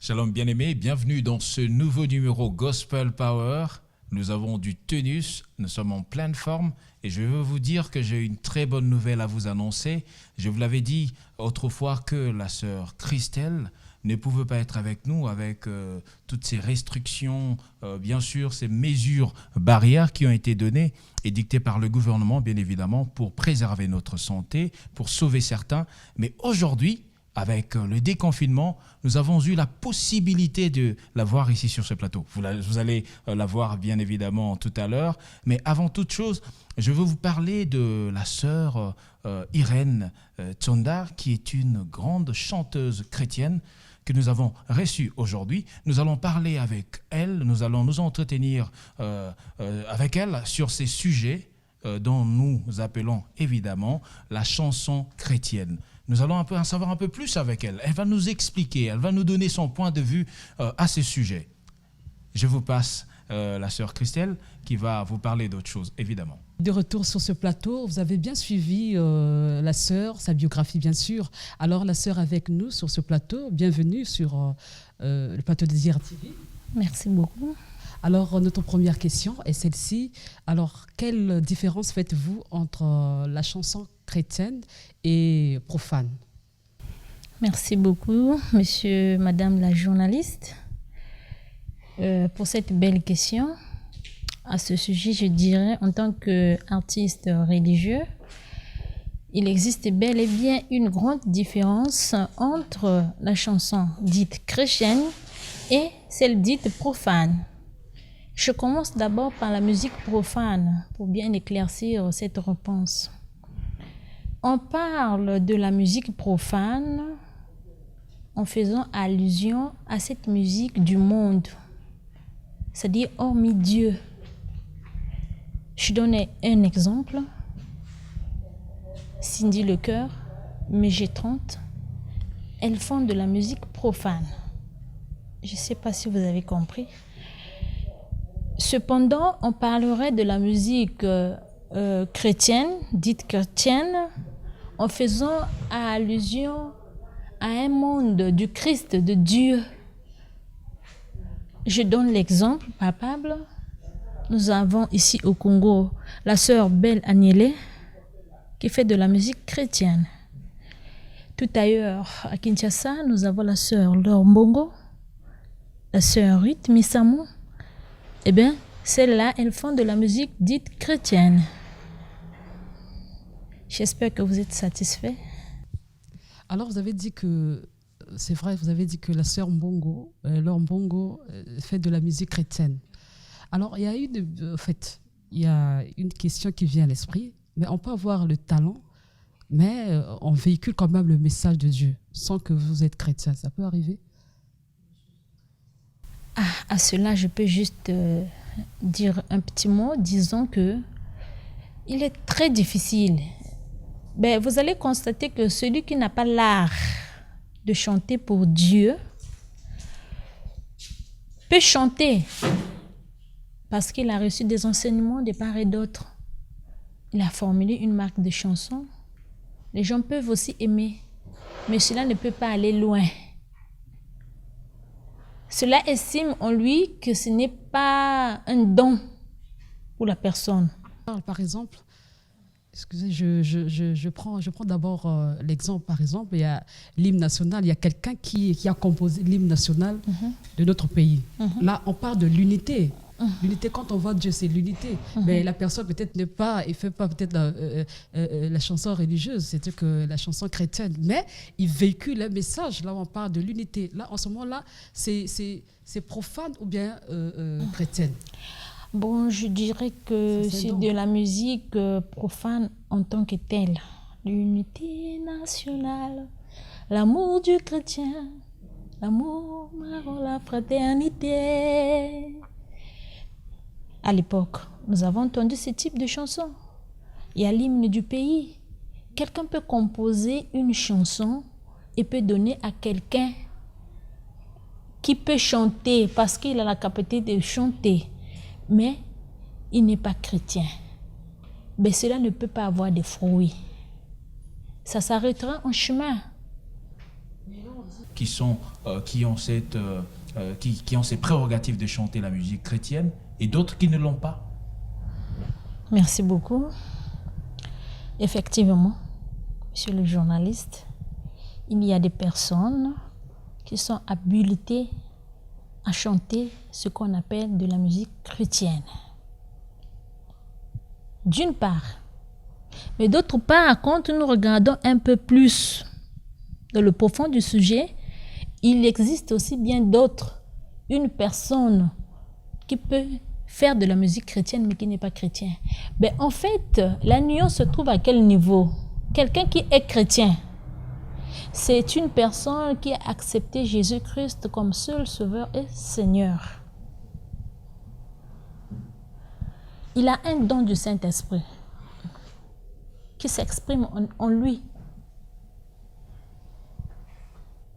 Shalom bien-aimés, bienvenue dans ce nouveau numéro Gospel Power. Nous avons du tonus, nous sommes en pleine forme et je veux vous dire que j'ai une très bonne nouvelle à vous annoncer. Je vous l'avais dit autrefois que la sœur Christelle ne pouvait pas être avec nous avec toutes ces restrictions, bien sûr, ces mesures barrières qui ont été données et dictées par le gouvernement, bien évidemment, pour préserver notre santé, pour sauver certains. Mais aujourd'hui, avec le déconfinement, nous avons eu la possibilité de la voir ici sur ce plateau. Vous allez la voir bien évidemment tout à l'heure. Mais avant toute chose, je veux vous parler de la sœur Irène Tsondar, qui est une grande chanteuse chrétienne que nous avons reçue aujourd'hui. Nous allons parler avec elle, nous allons nous entretenir avec elle sur ces sujets dont nous appelons évidemment la chanson chrétienne. Nous allons en savoir un peu plus avec elle. Elle va nous expliquer, elle va nous donner son point de vue à ce sujet. Je vous passe la sœur Christelle qui va vous parler d'autre chose, évidemment. De retour sur ce plateau, vous avez bien suivi la sœur, sa biographie bien sûr. Alors la sœur avec nous sur ce plateau, bienvenue sur le plateau de Désir TV. Merci beaucoup. Alors notre première question est celle-ci. Alors quelle différence faites-vous entre la chanson chrétienne et profane? Merci beaucoup, monsieur, madame la journaliste, pour cette belle question. À ce sujet, je dirais, en tant qu'artiste religieux, il existe bel et bien une grande différence entre la chanson dite chrétienne et celle dite profane. Je commence d'abord par la musique profane pour bien éclaircir cette réponse. On parle de la musique profane en faisant allusion à cette musique du monde, c'est-à-dire hormis Dieu. Je donne un exemple. Cindy Lecœur, MG30, elles font de la musique profane. Je ne sais pas si vous avez compris. Cependant, on parlerait de la musique chrétienne, dite chrétienne, en faisant allusion à un monde du Christ, de Dieu. Je donne l'exemple palpable. Nous avons ici au Congo la sœur Belle Agnelé qui fait de la musique chrétienne. Tout ailleurs, à Kinshasa, nous avons la sœur Laure Mbongo, la sœur Ruth Misamo. Eh bien, celles-là, elles font de la musique dite chrétienne. J'espère que vous êtes satisfaits. Alors vous avez dit que, c'est vrai, vous avez dit que la sœur Mbongo, Laure Mbongo, fait de la musique chrétienne. Alors il y a une question qui vient à l'esprit, mais on peut avoir le talent, mais on véhicule quand même le message de Dieu, sans que vous êtes chrétien. Ça peut arriver? À cela, je peux juste dire un petit mot, disons que il est très difficile. Ben, vous allez constater que celui qui n'a pas l'art de chanter pour Dieu peut chanter parce qu'il a reçu des enseignements de part et d'autre. Il a formulé une marque de chanson. Les gens peuvent aussi aimer, mais cela ne peut pas aller loin. Cela estime en lui que ce n'est pas un don pour la personne. Par exemple, excusez, je prends d'abord l'exemple, par exemple, il y a l'hymne national, il y a quelqu'un qui a composé l'hymne national de notre pays. Là, on parle de l'unité. L'unité, quand on voit Dieu, c'est l'unité. Mais la personne peut-être ne pas, il fait pas peut-être la chanson religieuse, c'est-à-dire que la chanson chrétienne, mais il véhicule un message. Là, on parle de l'unité. Là, en ce moment-là, c'est profane ou bien chrétienne? Bon, je dirais que c'est de la musique profane en tant que telle. L'unité nationale, l'amour du chrétien, l'amour, la fraternité. À l'époque, nous avons entendu ce type de chansons. Il y a l'hymne du pays. Quelqu'un peut composer une chanson et peut donner à quelqu'un qui peut chanter parce qu'il a la capacité de chanter, mais il n'est pas chrétien. Mais cela ne peut pas avoir de fruits. Ça s'arrêtera en chemin. Qui sont qui ont qui ont ces prérogatives de chanter la musique chrétienne et d'autres qui ne l'ont pas. Merci beaucoup. Effectivement, monsieur le journaliste, il y a des personnes qui sont habilitées à chanter ce qu'on appelle de la musique chrétienne. D'une part. Mais d'autre part, quand nous regardons un peu plus dans le profond du sujet, il existe aussi bien d'autres. Une personne qui peut faire de la musique chrétienne mais qui n'est pas chrétien. Mais en fait, la nuance se trouve à quel niveau? Quelqu'un qui est chrétien, c'est une personne qui a accepté Jésus-Christ comme seul Sauveur et Seigneur. Il a un don du Saint-Esprit qui s'exprime en lui.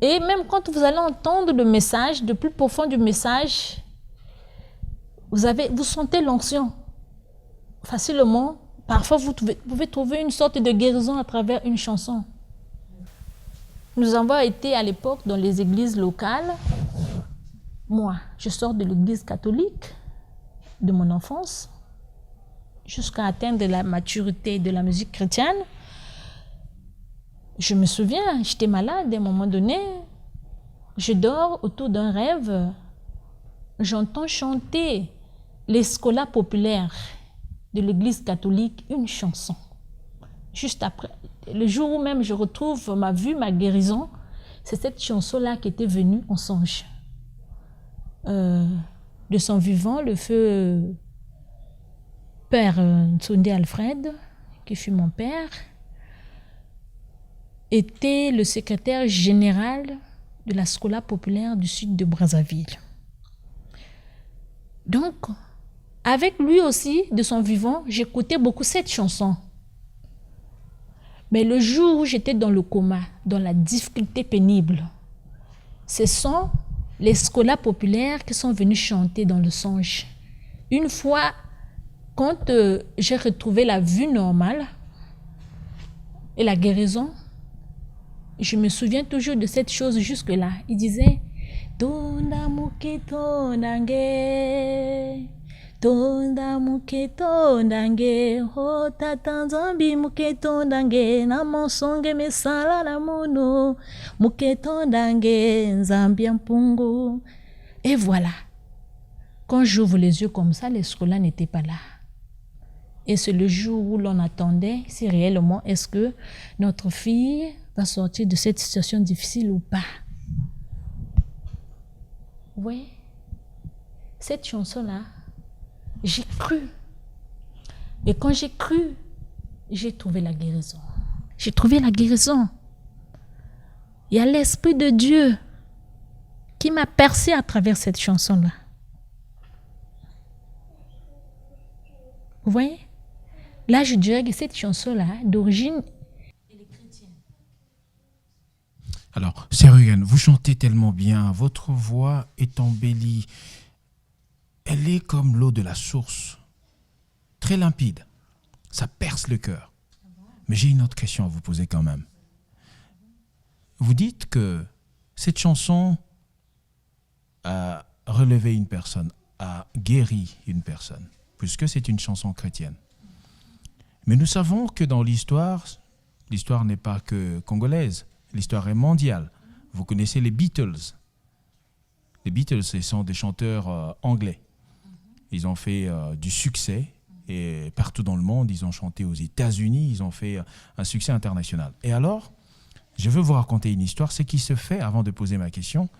Et même quand vous allez entendre le message, le plus profond du message, vous sentez l'onction facilement. Parfois, vous pouvez trouver une sorte de guérison à travers une chanson. Nous avons été à l'époque dans les églises locales. Moi, je sors de l'église catholique de mon enfance jusqu'à atteindre la maturité de la musique chrétienne. Je me souviens, j'étais malade à un moment donné. Je dors autour d'un rêve. J'entends chanter les scolas populaires de l'église catholique une chanson. Juste après, le jour où même je retrouve ma vue, ma guérison, c'est cette chanson-là qui était venue en songe. De son vivant, le feu Père Nsondé Alfred, qui fut mon père, était le secrétaire général de la Scola populaire du sud de Brazzaville. Donc, avec lui aussi, de son vivant, j'écoutais beaucoup cette chanson. Mais le jour où j'étais dans le coma, dans la difficulté pénible, ce sont les scolas populaires qui sont venus chanter dans le songe. Une fois, quand j'ai retrouvé la vue normale et la guérison, je me souviens toujours de cette chose jusque-là. Il disait « Tonda muketo nange, tonda muketo nange, ho tatanzambi muketo nange, na monsonge mesala na mono, muketo nange, nzambi mpungu. » Et voilà. Quand j'ouvre les yeux comme ça, les scolas n'étaient pas là. Et c'est le jour où l'on attendait si réellement est-ce que notre fille va sortir de cette situation difficile ou pas. Oui, cette chanson-là, j'ai cru. Et quand j'ai cru, j'ai trouvé la guérison. J'ai trouvé la guérison. Il y a l'Esprit de Dieu qui m'a percé à travers cette chanson-là. Vous voyez? Là, je dirais que cette chanson-là, d'origine, elle est chrétienne. Alors, Serugen, vous chantez tellement bien, votre voix est embellie. Elle est comme l'eau de la source, très limpide. Ça perce le cœur. Mais j'ai une autre question à vous poser quand même. Vous dites que cette chanson a relevé une personne, a guéri une personne, puisque c'est une chanson chrétienne. Mais nous savons que dans l'histoire n'est pas que congolaise, l'histoire est mondiale. Vous connaissez les Beatles. Les Beatles, ce sont des chanteurs anglais. Ils ont fait du succès et partout dans le monde. Ils ont chanté aux États-Unis. Ils ont fait un succès international. Et alors, je veux vous raconter une histoire. Ce qui se fait, avant de poser ma question,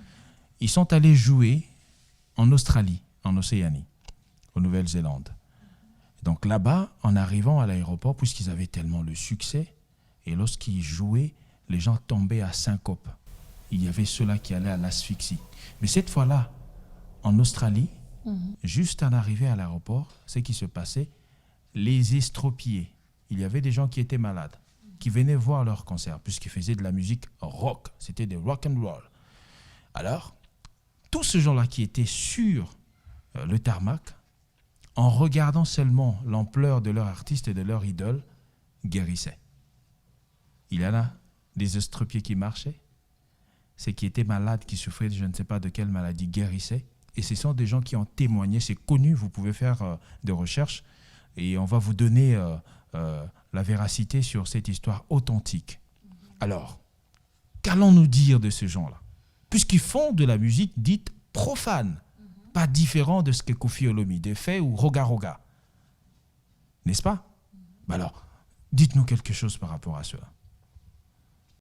ils sont allés jouer en Australie, en Océanie, en Nouvelle-Zélande. Donc là-bas, en arrivant à l'aéroport, puisqu'ils avaient tellement le succès, et lorsqu'ils jouaient, les gens tombaient à syncope. Il y avait ceux-là qui allaient à l'asphyxie. Mais cette fois-là, en Australie, juste en arrivant à l'aéroport, ce qui se passait, les estropiés. Il y avait des gens qui étaient malades, qui venaient voir leur concert, puisqu'ils faisaient de la musique rock. C'était des rock and roll. Alors, tous ces gens-là qui étaient sur le tarmac, en regardant seulement l'ampleur de leur artiste et de leur idole, guérissaient. Il y en a des estropiés qui marchaient, c'est qui étaient malades, qui souffraient de je ne sais pas de quelle maladie, guérissaient. Et ce sont des gens qui ont témoigné, c'est connu, vous pouvez faire des recherches et on va vous donner la véracité sur cette histoire authentique. Alors, qu'allons-nous dire de ces gens-là? Puisqu'ils font de la musique dite profane, pas différent de ce que Koffi Olomide fait ou Roga Roga. N'est-ce pas? Alors, dites-nous quelque chose par rapport à cela.